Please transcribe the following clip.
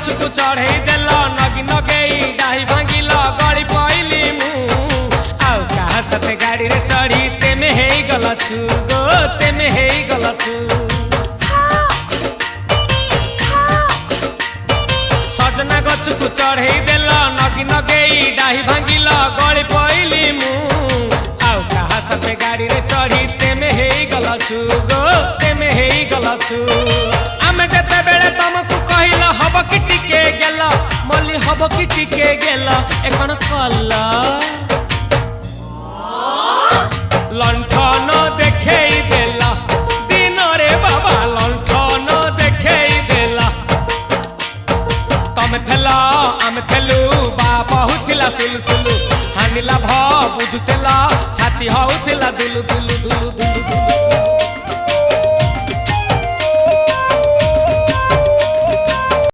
गछकु चढ़े देल नगी नगेई डाही भांगिल गली पइली मु आउ कहा साथे गाड़ी रे चढ़ी तेमे हेई गलछु गो तेमे हेई गलछु सजना गछकु चढ़े देल नगी नगेई डाही भांगिल गली पइली मु आउ कहा साथे गाड़ी रे चढ़ी तेमे हेई गलछु गो तेमे हेई गलछु आमे जते बेले तुमको कहिल हब कि टिके गेल मल्ली हब कि टिके गेल एखन कल लंठन देखेई देला दिन रे बाबा लंठन देखेई देला तमे थेला आमे थेलु बाबा हुथिला सुलसुलु हानिला भ बुझुतेला छाती हउथिला दुलु दुलु दुलु दुलु दुलु